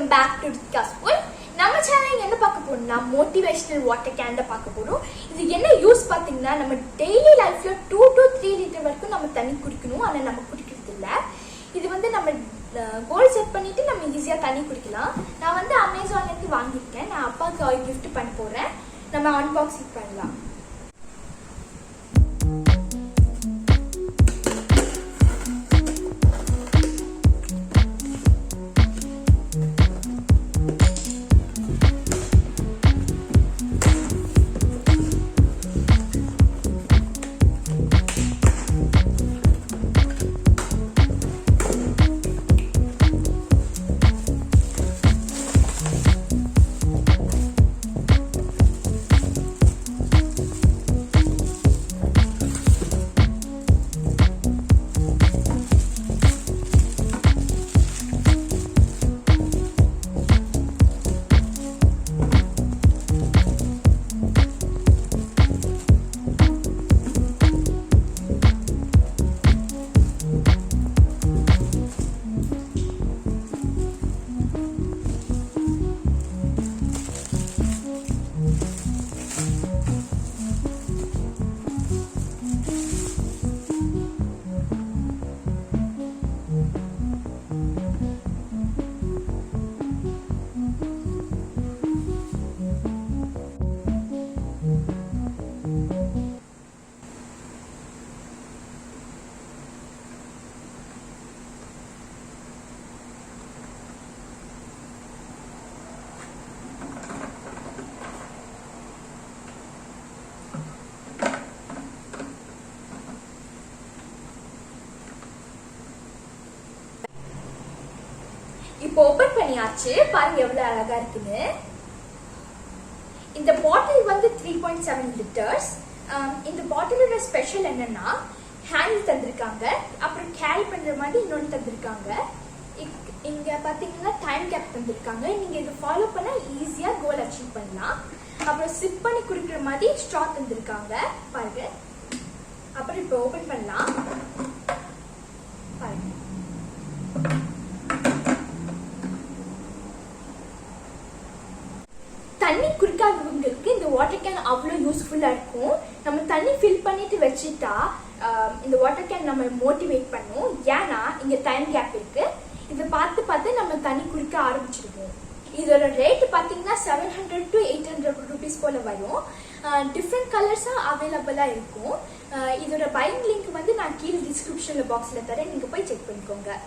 welcome back to Rithika School. நம்ம சேனல்ல என்ன பார்க்க போறோம்னா motivational water can பார்க்க போறோம். இது என்ன யூஸ் பாத்தீங்கன்னா நம்ம டெய்லி லைஃப்ல 2 to 3 லிட்டர் வரைக்கும் நம்ம தண்ணி குடிக்கணும். ஆனா நம்ம குடிக்கிறது இல்ல. இது வந்து நம்ம கோல் செட் பண்ணிட்டு நம்ம ஈஸியா தண்ணி குடிக்கலாம். நான் வந்து Amazonல இருந்து வாங்கிருக்கேன். நான் அப்பாக்கு gift பண்ண போறேன். நம்ம அன்பாக்சிங் பண்ணலாம். இப்போ ஓபன் பண்ணியாச்சு. பாருங்க எவ்வளவு அழகா இருக்குன்னு. இந்த பாட்டில் வந்து 3.7 லிட்டர்ஸ். இந்த பாட்டிலோட ஸ்பெஷல் என்னன்னா ஹேண்டில் தந்திருக்காங்க, அப்புறம் கேரி பண்ற மாதிரி இன்னொன்று தந்திருக்காங்க. இங்க பாத்தீங்கன்னா டைம் கேப் தந்திருக்காங்க. நீங்க இதை ஃபாலோ பண்ணா ஈஸியா கோல் அச்சீவ் பண்ணலாம். அப்புறம் சிப் பண்ணி குடிக்கிற மாதிரி ஸ்ட்ரா தந்திருக்காங்க பாருங்க. அப்புறம் இப்போ ஓபன் பண்ணலாம் பாருங்க. தண்ணி குடிக்காதவங்களுக்கு இந்த வாட்டர் கேன் அவ்வளவு யூஸ்ஃபுல்லா இருக்கும். நம்ம தண்ணி ஃபில் பண்ணிட்டு வச்சுட்டா இந்த வாட்டர் கேன் நம்ம மோட்டிவேட் பண்ணும். ஏன்னா இங்க டைம் கேப் இருக்கு. இதை பார்த்து நம்ம தண்ணி குடிக்க ஆரம்பிச்சிருக்கோம். இதோட ரேட் பாத்தீங்கன்னா 700 to 800 rupees போல வரும். டிஃப்ரெண்ட் கலர்ஸா அவைலபிளா இருக்கும். இதோட பையிங் லிங்க் வந்து நான் கீழே டிஸ்கிரிப்ஷன்ல பாக்ஸ்ல தரேன், நீங்க போய் செக் பண்ணிக்கோங்க.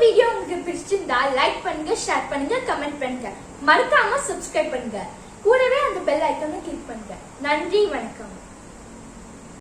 வீடியோ உங்களுக்கு பிடிச்சிருந்தா லைக் பண்ணுங்க, ஷேர் பண்ணுங்க, கமெண்ட் பண்ணுங்க. மறக்காம சப்ஸ்கிரைப் பண்ணுங்க. கூடவே அந்த பெல் ஐகானை கிளிக் பண்ணுங்க. நன்றி, வணக்கம்.